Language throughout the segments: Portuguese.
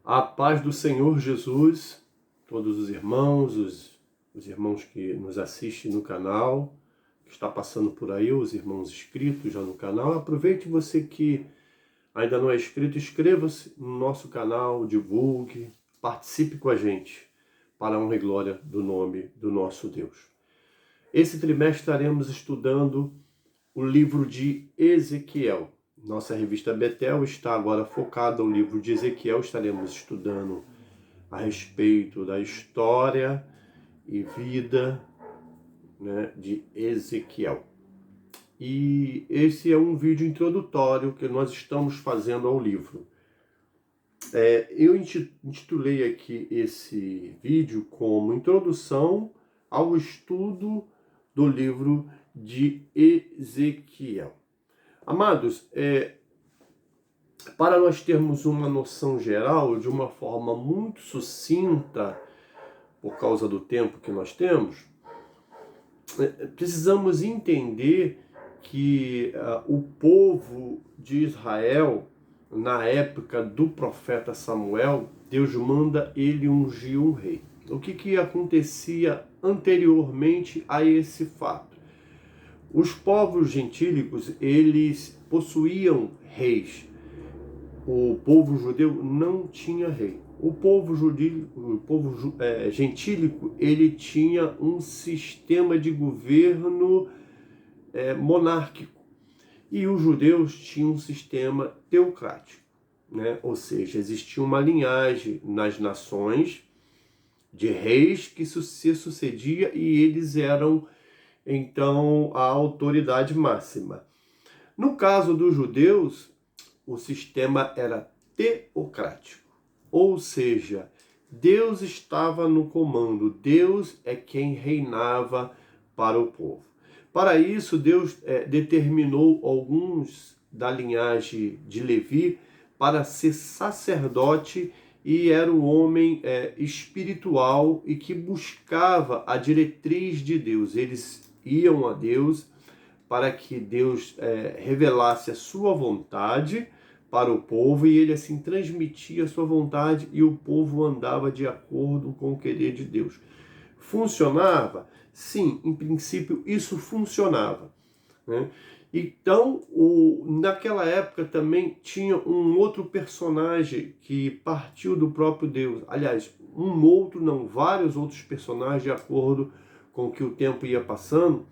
A paz do Senhor Jesus, todos os irmãos que nos assistem no canal, que está passando por aí, os irmãos inscritos já no canal. Aproveite você que ainda não é inscrito, inscreva-se no nosso canal, divulgue, participe com a gente, para a honra e glória do nome do nosso Deus. Esse trimestre estaremos estudando o livro de Ezequiel. Nossa revista Betel está agora focada no livro de Ezequiel. Estaremos estudando a respeito da história e vida, de Ezequiel. E esse é um vídeo introdutório que nós estamos fazendo ao livro. Eu intitulei aqui esse vídeo como Introdução ao Estudo do livro de Ezequiel. Amados, para nós termos uma noção geral, de uma forma muito sucinta, por causa do tempo que nós temos, precisamos entender que o povo de Israel, na época do profeta Samuel, Deus manda ele ungir um rei. O que acontecia anteriormente a esse fato? Os povos gentílicos, eles possuíam reis. O povo judeu não tinha rei. O povo gentílico, ele tinha um sistema de governo monárquico. E os judeus tinham um sistema teocrático, Ou seja, existia uma linhagem nas nações de reis que se sucedia e eles eram, então, a autoridade máxima. No caso dos judeus, o sistema era teocrático, ou seja, Deus estava no comando, Deus é quem reinava para o povo. Para isso, Deus determinou alguns da linhagem de Levi para ser sacerdote, e era um homem espiritual e que buscava a diretriz de Deus. Eles iam a Deus para que Deus revelasse a sua vontade para o povo, e ele assim transmitia a sua vontade e o povo andava de acordo com o querer de Deus. Funcionava? Sim, em princípio isso funcionava, Então, naquela época também tinha um outro personagem que partiu do próprio Deus. Aliás, vários outros personagens, de acordo com que o tempo ia passando,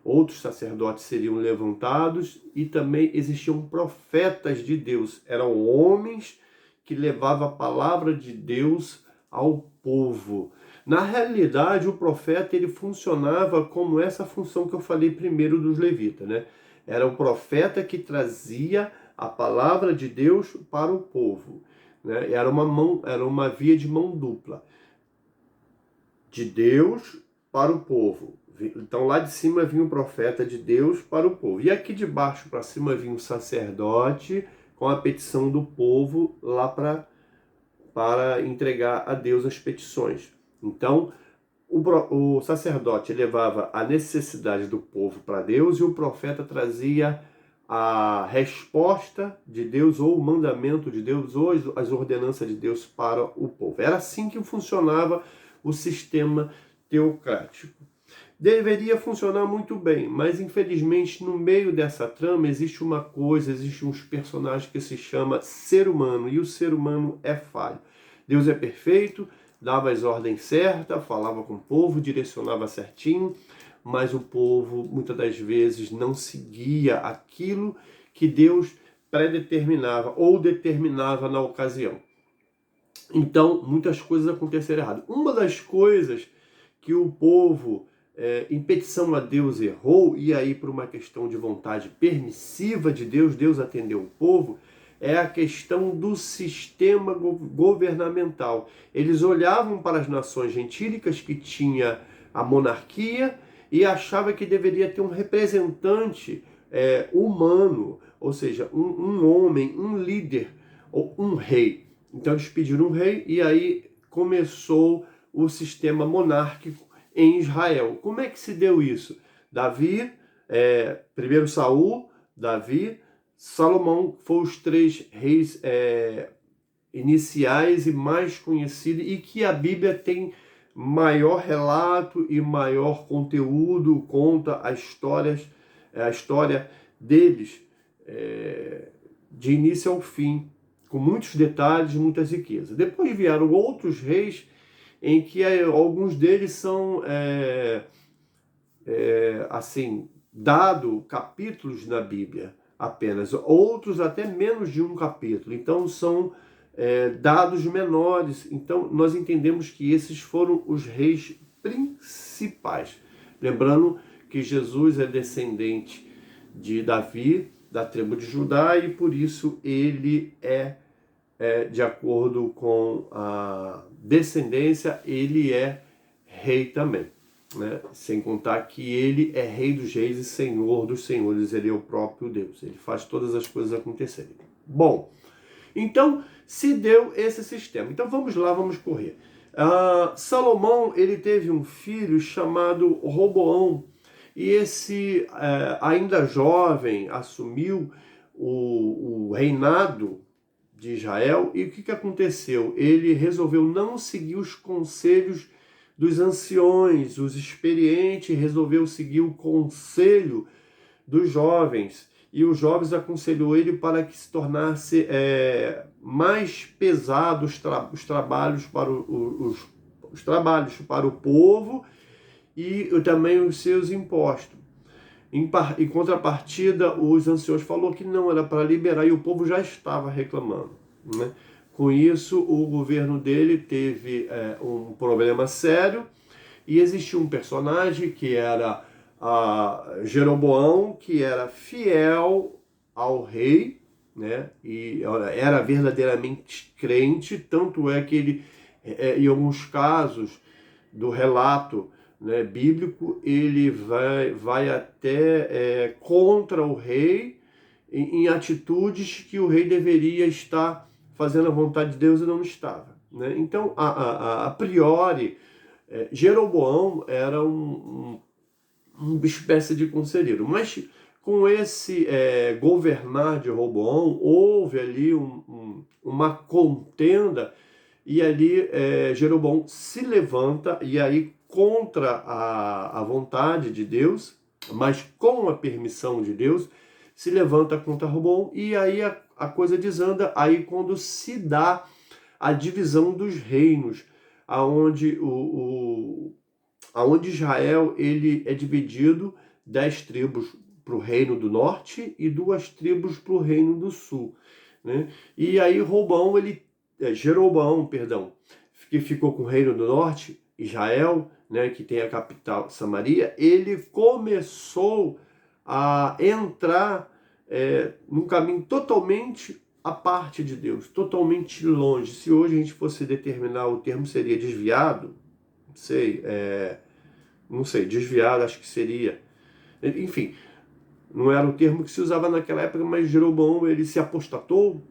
Outros sacerdotes seriam levantados e também existiam profetas de Deus. Eram homens que levavam a palavra de Deus ao povo. Na realidade, o profeta ele funcionava como essa função que eu falei primeiro dos levitas, Era o profeta que trazia a palavra de Deus para o povo, Era uma via de mão dupla, de Deus para o povo. Então lá de cima vinha o profeta de Deus para o povo. E aqui de baixo para cima vinha o sacerdote com a petição do povo lá para entregar a Deus as petições. Então o sacerdote levava a necessidade do povo para Deus e o profeta trazia a resposta de Deus, ou o mandamento de Deus, ou as ordenanças de Deus para o povo. Era assim que funcionava o sistema teocrático. Deveria funcionar muito bem, mas infelizmente no meio dessa trama existem uns personagens que se chama ser humano, e o ser humano é falho. Deus é perfeito, dava as ordens certas, falava com o povo, direcionava certinho, mas o povo muitas das vezes não seguia aquilo que Deus predeterminava ou determinava na ocasião. Então, muitas coisas aconteceram errado. Uma das coisas que o povo, em petição a Deus, errou, e aí por uma questão de vontade permissiva de Deus, Deus atendeu o povo, é a questão do sistema governamental. Eles olhavam para as nações gentílicas que tinha a monarquia e achavam que deveria ter um representante humano, ou seja, um homem, um líder, ou um rei. Então eles pediram um rei e aí começou o sistema monárquico em Israel. Como é que se deu isso? Primeiro Saul, Davi, Salomão, foram os três reis iniciais e mais conhecidas, e que a Bíblia tem maior relato e maior conteúdo, conta a história deles, de início ao fim, com muitos detalhes, muitas riquezas. Depois vieram outros reis, em que alguns deles são assim, dado capítulos na Bíblia apenas, outros até menos de um capítulo, então são dados menores. Então nós entendemos que esses foram os reis principais, lembrando que Jesus é descendente de Davi, da tribo de Judá, e por isso ele de acordo com a descendência, ele é rei também, né? Sem contar que ele é rei dos reis e senhor dos senhores, ele é o próprio Deus, ele faz todas as coisas acontecerem. Bom, então se deu esse sistema. Então vamos lá, vamos correr. Salomão, ele teve um filho chamado Roboão, e esse, ainda jovem, assumiu o reinado de Israel. E o que aconteceu? Ele resolveu não seguir os conselhos dos anciões, os experientes, resolveu seguir o conselho dos jovens. E os jovens aconselhou ele para que se tornasse mais pesado os trabalhos para o povo, e também os seus impostos. Em contrapartida, os anciões falaram que não era para liberar, e o povo já estava reclamando, né? Com isso, o governo dele teve um problema sério, e existia um personagem que era Jeroboão, que era fiel ao rei, né? E era verdadeiramente crente, tanto é que ele, em alguns casos do relato, né, bíblico, ele vai até contra o rei em atitudes que o rei deveria estar fazendo a vontade de Deus e não estava, né? Então, a priori, Jeroboão era uma espécie de conselheiro, mas com esse governar de Roboão, houve ali uma contenda, e ali Jeroboão se levanta, e aí contra a vontade de Deus, mas com a permissão de Deus, se levanta contra Roboão, e aí a coisa desanda, aí quando se dá a divisão dos reinos, aonde Israel ele é dividido 10 tribos para o reino do norte e 2 tribos para o reino do sul, né? E aí Jeroboão, que ficou com o reino do norte, Israel, né, que tem a capital Samaria, ele começou a entrar num caminho totalmente à parte de Deus, totalmente longe. Se hoje a gente fosse determinar, o termo seria desviado, não sei, desviado acho que seria, enfim, não era o termo que se usava naquela época, mas Jeroboão, ele se apostatou,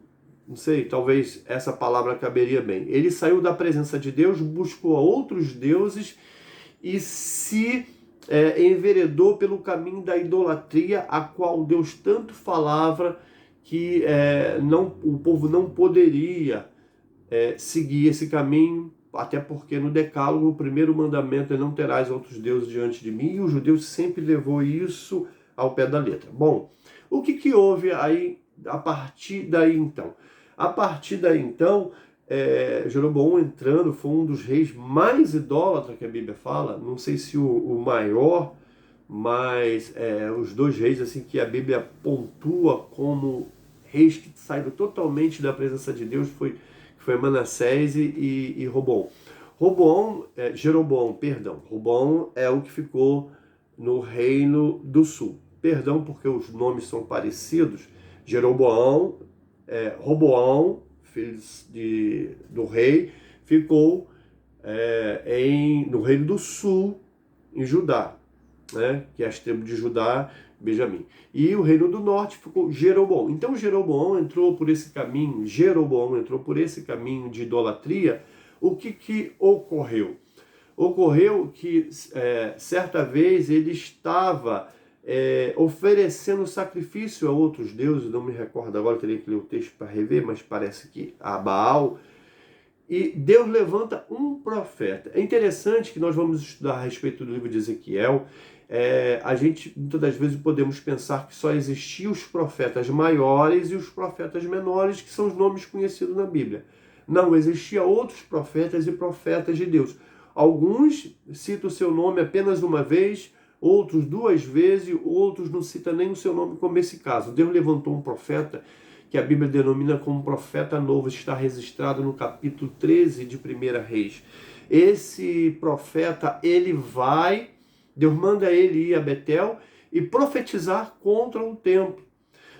não sei, talvez essa palavra caberia bem. Ele saiu da presença de Deus, buscou outros deuses e se enveredou pelo caminho da idolatria, a qual Deus tanto falava que o povo não poderia seguir esse caminho, até porque no Decálogo o primeiro mandamento é: não terás outros deuses diante de mim, e os judeus sempre levou isso ao pé da letra. Bom, o que houve aí a partir daí então? A partir daí então, Jeroboão entrando, foi um dos reis mais idólatras que a Bíblia fala, não sei se o maior, mas os 2 reis assim que a Bíblia pontua como reis que saíram totalmente da presença de Deus foi Manassés e Roboão. Roboão é o que ficou no reino do sul. Perdão, porque os nomes são parecidos. Jeroboão, Roboão, filhos do rei, ficou no reino do sul, em Judá, né, que é as tribos de Judá, Benjamim. E o reino do norte ficou Jeroboão. Então Jeroboão entrou por esse caminho de idolatria. O que ocorreu? Ocorreu que certa vez ele estava oferecendo sacrifício a outros deuses, não me recordo agora, teria que ler o texto para rever, mas parece que a Baal. E Deus levanta um profeta. É interessante que nós vamos estudar a respeito do livro de Ezequiel. A gente, muitas das vezes, podemos pensar que só existiam os profetas maiores e os profetas menores, que são os nomes conhecidos na Bíblia. Não, existia outros profetas e profetas de Deus. Alguns citam o seu nome apenas uma vez, outros 2 vezes, outros não citam nem o seu nome, como esse caso. Deus levantou um profeta que a Bíblia denomina como profeta novo, está registrado no capítulo 13 de 1 Reis. Esse profeta, Deus manda ele ir a Betel e profetizar contra o templo.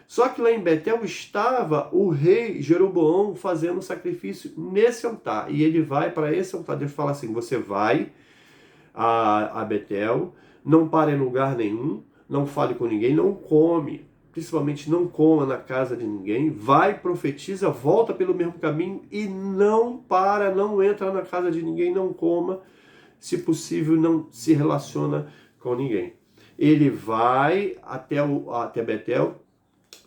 Só que lá em Betel estava o rei Jeroboão fazendo sacrifício nesse altar. E ele vai para esse altar. Deus fala assim: você vai a Betel, não para em lugar nenhum, não fale com ninguém, não come. Principalmente não coma na casa de ninguém. Vai, profetiza, volta pelo mesmo caminho e não entra na casa de ninguém, não coma. Se possível, não se relaciona com ninguém. Ele vai até Betel,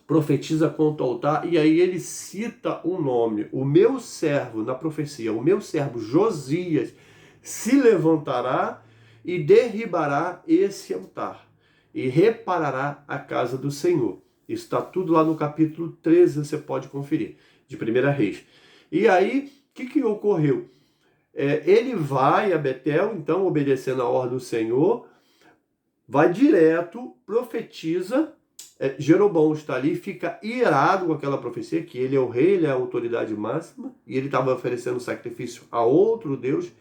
profetiza contra o altar, e aí ele cita um nome. O meu servo, na profecia, o meu servo Josias se levantará e derribará esse altar e reparará a casa do Senhor. Isso está tudo lá no capítulo 13, você pode conferir, de 1 Reis. E aí, o que ocorreu? Ele vai a Betel, então, obedecendo a ordem do Senhor, vai direto, profetiza. Jeroboão está ali, fica irado com aquela profecia, que ele é o rei, ele é a autoridade máxima, e ele estava oferecendo sacrifício a outro Deus.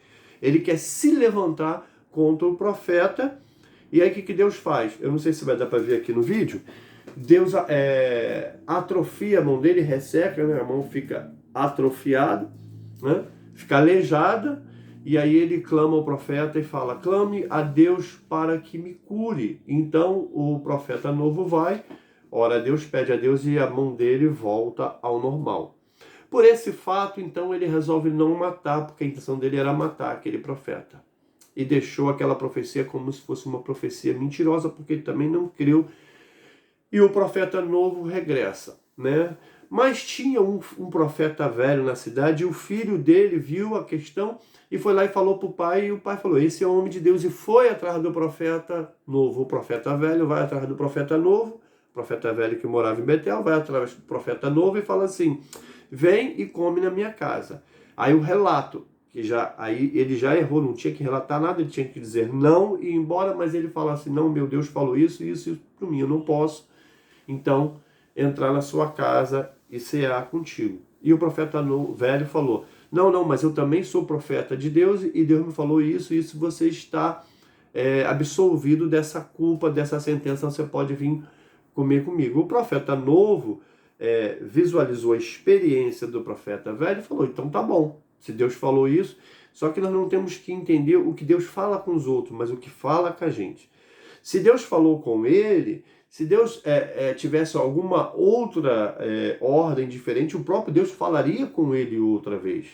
Ele quer se levantar contra o profeta. E aí o que Deus faz? Eu não sei se vai dar para ver aqui no vídeo. Deus atrofia a mão dele, resseca, né? A mão fica atrofiada, né? Fica aleijada. E aí ele clama ao profeta e fala: clame a Deus para que me cure. Então o profeta novo vai, ora a Deus, pede a Deus e a mão dele volta ao normal. Por esse fato, então, ele resolve não matar, porque a intenção dele era matar aquele profeta. E deixou aquela profecia como se fosse uma profecia mentirosa, porque ele também não creu. E o profeta novo regressa, né? Mas tinha um profeta velho na cidade, e o filho dele viu a questão e foi lá e falou para o pai, e o pai falou: esse é o homem de Deus, e foi atrás do profeta novo. O profeta velho vai atrás do profeta novo, o profeta velho que morava em Betel vai atrás do profeta novo e fala assim: vem e come na minha casa. Aí o relato, aí ele já errou, não tinha que relatar nada, ele tinha que dizer não e ir embora, mas ele fala assim: não, meu Deus falou isso para mim, eu não posso, então, entrar na sua casa e cear contigo. E o profeta velho falou: não, mas eu também sou profeta de Deus e Deus me falou isso você está absolvido dessa culpa, dessa sentença, você pode vir comer comigo. O profeta novo visualizou a experiência do profeta velho e falou: então tá bom, se Deus falou isso, só que nós não temos que entender o que Deus fala com os outros, mas o que fala com a gente. Se Deus falou com ele, se Deus tivesse alguma outra ordem diferente, o próprio Deus falaria com ele outra vez.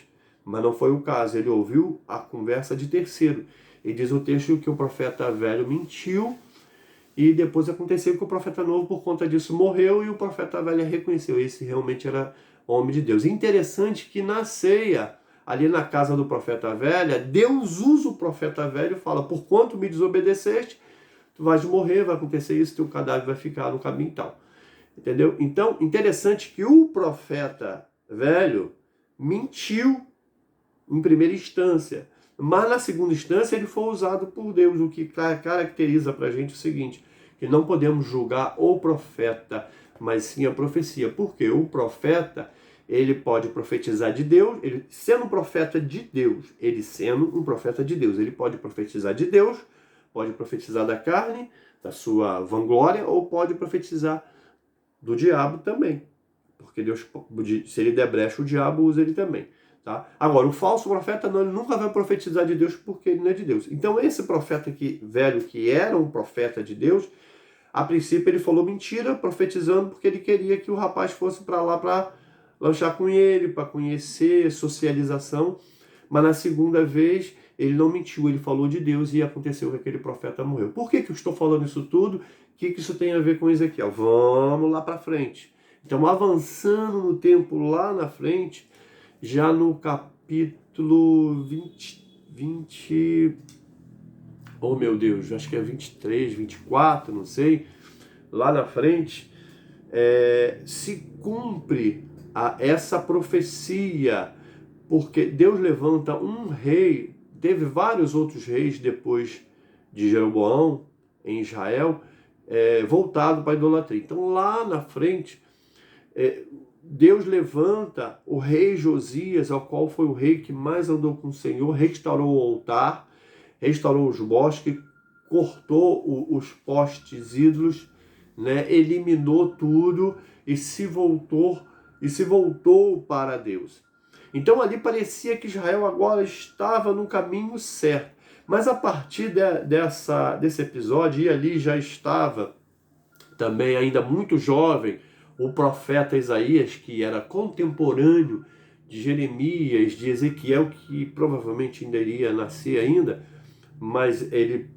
Mas não foi o caso, ele ouviu a conversa de terceiro. E diz o texto que o profeta velho mentiu, e depois aconteceu que o profeta novo, por conta disso, morreu, e o profeta velho reconheceu: esse realmente era homem de Deus. Interessante que na ceia, ali na casa do profeta velho, Deus usa o profeta velho e fala: por quanto me desobedeceste, tu vais morrer, vai acontecer isso, teu cadáver vai ficar no caminho e tal. Entendeu? Então, interessante que o profeta velho mentiu em primeira instância, mas na segunda instância ele foi usado por Deus, o que caracteriza pra gente o seguinte: que não podemos julgar o profeta, mas sim a profecia. Porque o profeta, ele pode profetizar de Deus, ele sendo um profeta de Deus, ele pode profetizar de Deus, pode profetizar da carne, da sua vanglória, ou pode profetizar do diabo também. Porque Deus, se ele der brecha, o diabo usa ele também. Tá? Agora, o falso profeta ele nunca vai profetizar de Deus, porque ele não é de Deus. Então, esse profeta velho, que era um profeta de Deus, a princípio ele falou mentira, profetizando porque ele queria que o rapaz fosse para lá para lanchar com ele, para conhecer, socialização. Mas na segunda vez, ele não mentiu, ele falou de Deus e aconteceu que aquele profeta morreu. Por que eu estou falando isso tudo? O que isso tem a ver com Ezequiel? Vamos lá para frente. Então, avançando no tempo lá na frente, já no capítulo 20, oh meu Deus, acho que é 23, 24, não sei, lá na frente, se cumpre essa profecia, porque Deus levanta um rei, teve vários outros reis depois de Jeroboão, em Israel, voltado para a idolatria. Então lá na frente, Deus levanta o rei Josias, ao qual foi o rei que mais andou com o Senhor, restaurou o altar, restaurou os bosques, cortou os postes ídolos, né? Eliminou tudo e se voltou para Deus. Então ali parecia que Israel agora estava no caminho certo. Mas a partir desse episódio, e ali já estava também ainda muito jovem, o profeta Isaías, que era contemporâneo de Jeremias, de Ezequiel, que provavelmente ainda iria nascer ainda, mas ele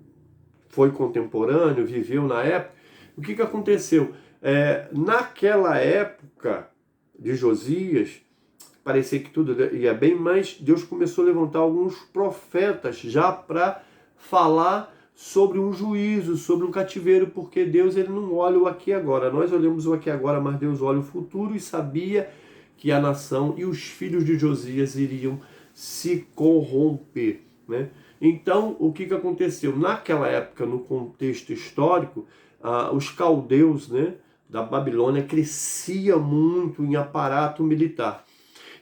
foi contemporâneo, viveu na época. O que aconteceu? Naquela época de Josias, parecia que tudo ia bem, mas Deus começou a levantar alguns profetas já para falar sobre um juízo, sobre um cativeiro, porque Deus ele não olha o aqui e agora. Nós olhamos o aqui e agora, mas Deus olha o futuro e sabia que a nação e os filhos de Josias iriam se corromper, né? Então, o que aconteceu? Naquela época, no contexto histórico, os caldeus, né, da Babilônia crescia muito em aparato militar.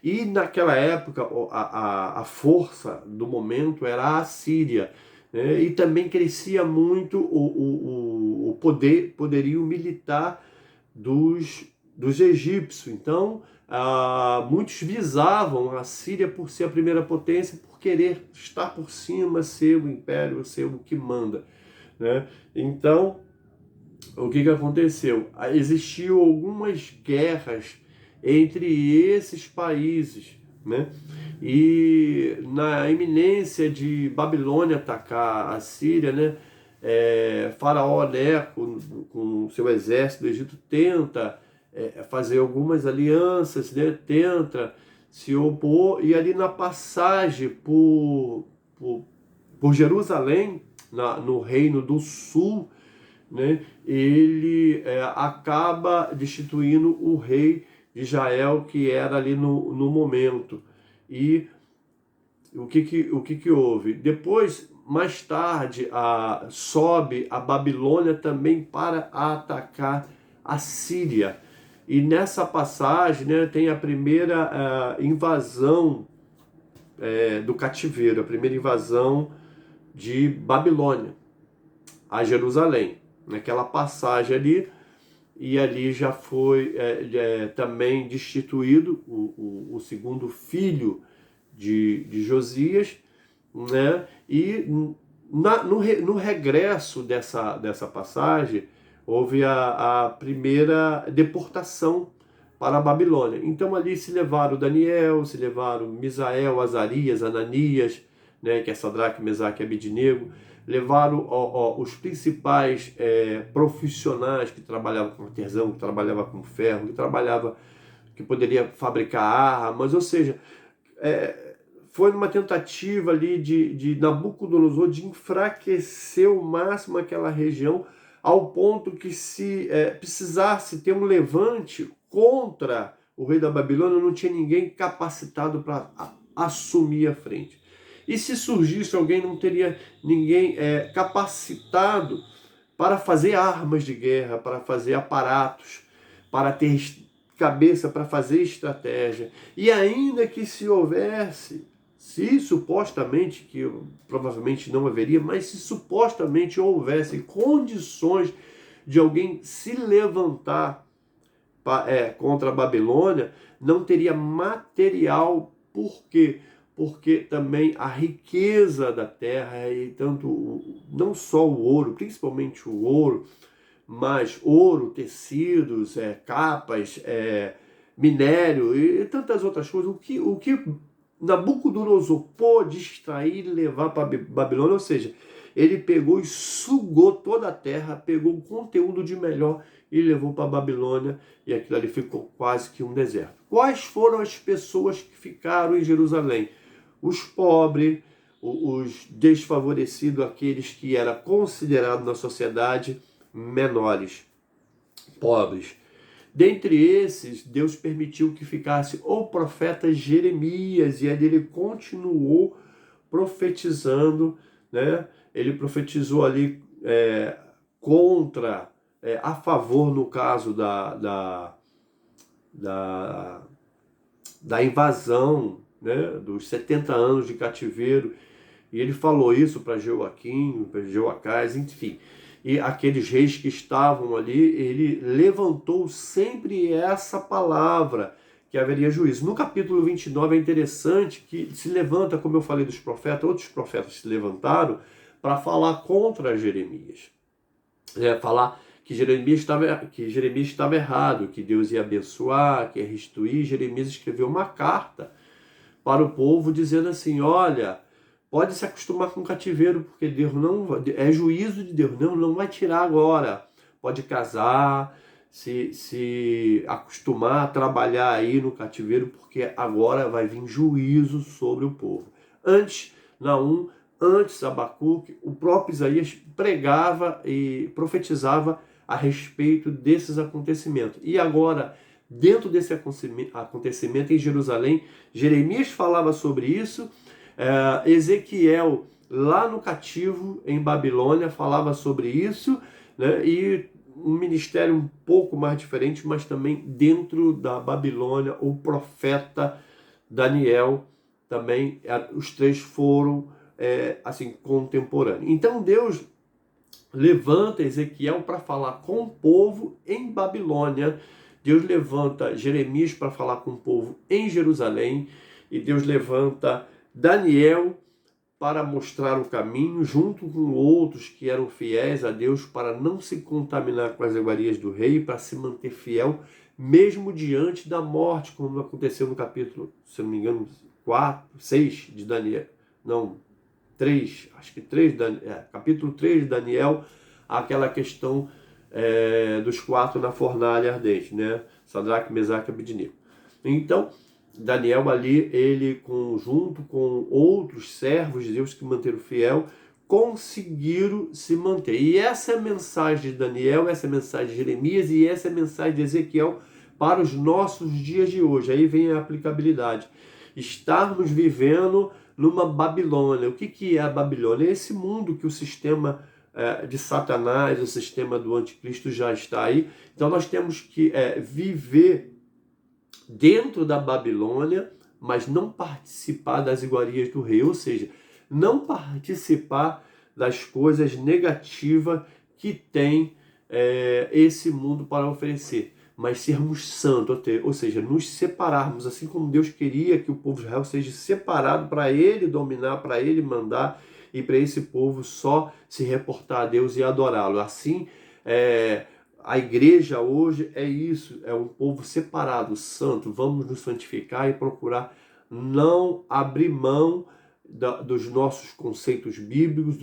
E naquela época, a força do momento era a Assíria, né? E também crescia muito o poderio militar dos egípcios. Então, muitos visavam a Síria por ser a primeira potência, por querer estar por cima, ser o império, ser o que manda, né? Então, o que aconteceu? Existiam algumas guerras entre esses países, né? E na iminência de Babilônia atacar a Síria, né? Faraó Neco, com seu exército do Egito, tenta fazer algumas alianças, né? Tenta se opor, e ali na passagem por Jerusalém, no Reino do Sul, né, ele acaba destituindo o rei de Israel, que era ali no momento. E o que houve? Depois, mais tarde, sobe a Babilônia também para atacar a Síria. E nessa passagem, né, tem a primeira invasão do cativeiro, a primeira invasão de Babilônia a Jerusalém. Naquela passagem ali, e ali já foi também destituído o segundo filho de Josias, né? E no regresso dessa passagem, houve a primeira deportação para a Babilônia. Então ali se levaram Daniel, se levaram Misael, Azarias, Ananias, né, que é Sadraque, Mesaque e Abednego, levaram os principais profissionais que trabalhavam com artesão, que trabalhava com ferro, que poderia fabricar armas, ou seja, foi uma tentativa ali de Nabucodonosor de enfraquecer ao máximo aquela região, ao ponto que se precisasse ter um levante contra o rei da Babilônia, não tinha ninguém capacitado para assumir a frente. E se surgisse alguém, não teria ninguém capacitado para fazer armas de guerra, para fazer aparatos, para ter cabeça, para fazer estratégia. E ainda que se houvesse, se supostamente, que provavelmente não haveria, mas se supostamente houvesse condições de alguém se levantar contra a Babilônia, não teria material. Por quê? Porque também a riqueza da terra, e tanto não só o ouro, principalmente o ouro, mas ouro, tecidos, capas, minério e tantas outras coisas. O que Nabucodonosor pôde extrair e levar para Babilônia, ou seja, ele pegou e sugou toda a terra, pegou o conteúdo de melhor e levou para a Babilônia, e aquilo ali ficou quase que um deserto. Quais foram as pessoas que ficaram em Jerusalém? Os pobres, os desfavorecidos, aqueles que eram considerados na sociedade menores, pobres. Dentre esses, Deus permitiu que ficasse o profeta Jeremias, e ele continuou profetizando, né? Ele profetizou ali contra, a favor, no caso da invasão, né? Dos 70 anos de cativeiro, e ele falou isso para Joaquim, para Joacás, enfim. E aqueles reis que estavam ali, ele levantou sempre essa palavra, que haveria juízo. No capítulo 29 é interessante que se levanta, como eu falei dos profetas, outros profetas se levantaram para falar contra Jeremias. Falar que Jeremias estava errado, que Deus ia abençoar, que ia restituir. Jeremias escreveu uma carta para o povo dizendo assim: olha, pode se acostumar com o cativeiro, porque Deus não é juízo de Deus, não vai tirar agora. Pode casar, se acostumar a trabalhar aí no cativeiro, porque agora vai vir juízo sobre o povo. Antes Abacuque, o próprio Isaías pregava e profetizava a respeito desses acontecimentos. E agora, dentro desse acontecimento em Jerusalém, Jeremias falava sobre isso, Ezequiel, lá no cativo em Babilônia, falava sobre isso, né? E um ministério um pouco mais diferente, mas também dentro da Babilônia, o profeta Daniel também, os três foram assim, contemporâneos. Então Deus levanta Ezequiel para falar com o povo em Babilônia, Deus levanta Jeremias para falar com o povo em Jerusalém, e Deus levanta Daniel para mostrar o caminho, junto com outros que eram fiéis a Deus, para não se contaminar com as iguarias do rei, para se manter fiel, mesmo diante da morte, como aconteceu no capítulo, se não me engano, 6 de Daniel, não, 3, acho que 3, capítulo 3 de Daniel, aquela questão dos 4 na fornalha ardente, né? Sadraque, Mesaque e Abednego. Então, Daniel ali, ele junto com outros servos de Deus que manteram fiel, conseguiram se manter. E essa é a mensagem de Daniel, essa é a mensagem de Jeremias e essa é a mensagem de Ezequiel para os nossos dias de hoje. Aí vem a aplicabilidade. Estarmos vivendo numa Babilônia. O que é a Babilônia? É esse mundo que o sistema de Satanás, o sistema do anticristo já está aí. Então nós temos que viver dentro da Babilônia, mas não participar das iguarias do rei, ou seja, não participar das coisas negativas que tem esse mundo para oferecer, mas sermos santos, ou seja, nos separarmos, assim como Deus queria que o povo de Israel seja separado para ele dominar, para ele mandar, e para esse povo só se reportar a Deus e adorá-lo. Assim, a igreja hoje é isso, é um povo separado, santo. Vamos nos santificar e procurar não abrir mão dos nossos conceitos bíblicos,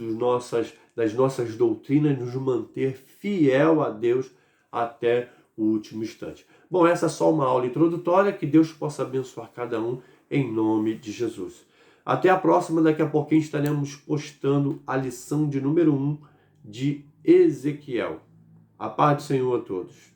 das nossas doutrinas, nos manter fiel a Deus até o último instante. Bom, essa é só uma aula introdutória, que Deus possa abençoar cada um em nome de Jesus. Até a próxima, daqui a pouquinho estaremos postando a lição de número 1 de Ezequiel. A paz do Senhor a todos.